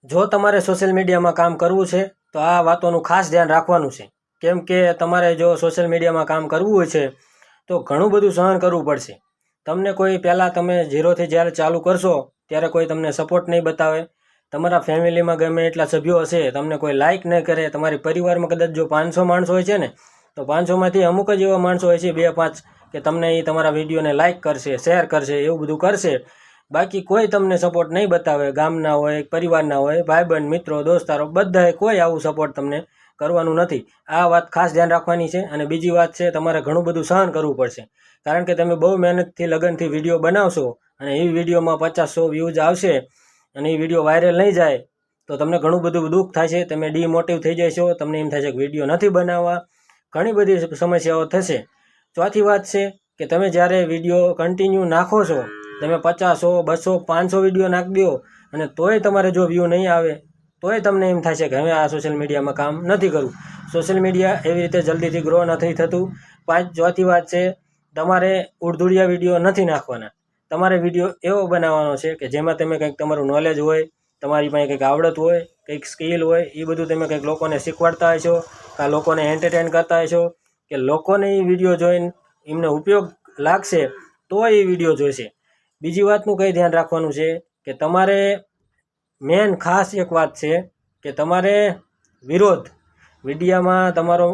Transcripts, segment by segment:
જો તમારે સોશિયલ મીડિયામાં કામ કરવું છે તો આ વાતોનું ખાસ ધ્યાન રાખવાનું છે. કેમ કે તમારે જો સોશિયલ મીડિયામાં કામ કરવું હોય છે તો ઘણું બધું સહન કરવું પડશે. તમને કોઈ પહેલાં તમે ઝીરોથી જ્યારે ચાલુ કરશો ત્યારે કોઈ તમને સપોર્ટ નહીં બતાવે. તમારા ફેમિલીમાં ગમે એટલા સભ્યો હશે તમને કોઈ લાઇક નહીં કરે. તમારી પરિવારમાં કદાચ જો 500 માણસો હોય છે ને તો 500માંથી અમુક જ એવા માણસો હોય છે 2-5 કે તમને એ તમારા વિડીયોને લાઇક કરશે, શેર કરશે, એવું બધું કરશે. બાકી કોઈ તમને સપોર્ટ નહીં બતાવે. ગામના હોય, પરિવારના હોય, ભાઈબંધ, મિત્રો, દોસ્તારો બધાએ કોઈ આવું સપોર્ટ તમને કરવાનું નથી. આ વાત ખાસ ધ્યાન રાખવાની છે. અને બીજી વાત છે, તમારે ઘણું બધું સહન કરવું પડશે. કારણ કે તમે બહુ મહેનતથી લગનથી વિડીયો બનાવશો અને એ વિડીયોમાં 50-100 વ્યૂઝ આવશે અને એ વિડીયો વાયરલ નહીં જાય તો તમને ઘણું બધું દુઃખ થાય છે. તમે ડિમોટિવ થઈ જશો. તમને એમ થાય છે કે વિડીયો નથી બનાવવા. ઘણી બધી સમસ્યાઓ થશે. ચોથી વાત છે કે તમે જ્યારે વિડીયો કન્ટિન્યુ નાખો છો, તમે 50, 100, 200, 500 વિડીયો નાખી દો અને તોય તમારે જો વ્યૂ નહીં આવે તોય તમને એમ થાય છે કે હવે આ સોશિયલ મીડિયામાં કામ નથી કરવું. સોશિયલ મીડિયા એવી રીતે જલ્દીથી ગ્રો નથી થતું. ચોથી વાત છે, તમારે ઉડધુડિયા વિડીયો નથી નાખવાના. તમારે વિડીયો એવો બનાવવાનો છે કે જેમાં તમે કંઈક તમારું નોલેજ હોય, તમારી પાસે કંઈક આવડત હોય, કંઈક સ્કિલ હોય, એ બધું તમે કંઈક લોકોને શીખવાડતા હશો, કાં લોકોને એન્ટરટેન કરતા હશો કે લોકોને એ વિડીયો જોઈને એમને ઉપયોગ લાગશે તો એ વિડીયો જોઈશે. બીજી વાતનું કંઈ ધ્યાન રાખવાનું છે કે તમારે મેન ખાસ એક વાત છે કે તમારે વિડીયામાં તમારો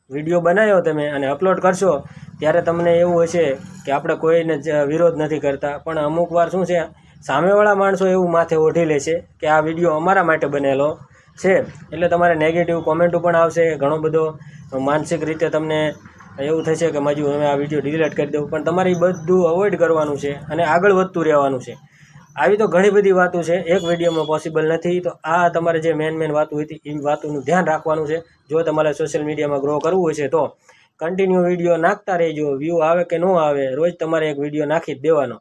વિડીયો બનાવ્યો તમે અને અપલોડ કરશો ત્યારે તમને એવું હશે કે આપણે કોઈને વિરોધ નથી કરતા. પણ અમુક વાર શું છે, સામેવાળા માણસો એવું માથે ઓઢી લે છે કે આ વિડીયો અમારા માટે બનેલો છે. એટલે તમારે નેગેટિવ કોમેન્ટો પણ આવશે. ઘણો બધો માનસિક રીતે તમને એવું થશે કે મજુ હવે આ વિડીયો ડિલીટ કરી દઉં. પણ તમારે એ બધું અવોઇડ કરવાનું છે અને આગળ વધતું રહેવાનું છે. આવી તો ઘણી બધી વાતો છે, એક વિડીયોમાં પોસિબલ નથી. તો આ તમારે જે મેન વાતો હતી એ વાતોનું ધ્યાન રાખવાનું છે. જો તમારે સોશિયલ મીડિયામાં ગ્રો કરવું હોય છે તો કન્ટિન્યુ વિડીયો નાખતા રહેજો. વ્યૂ આવે કે ન આવે, રોજ તમારે એક વિડીયો નાખી જ દેવાનો.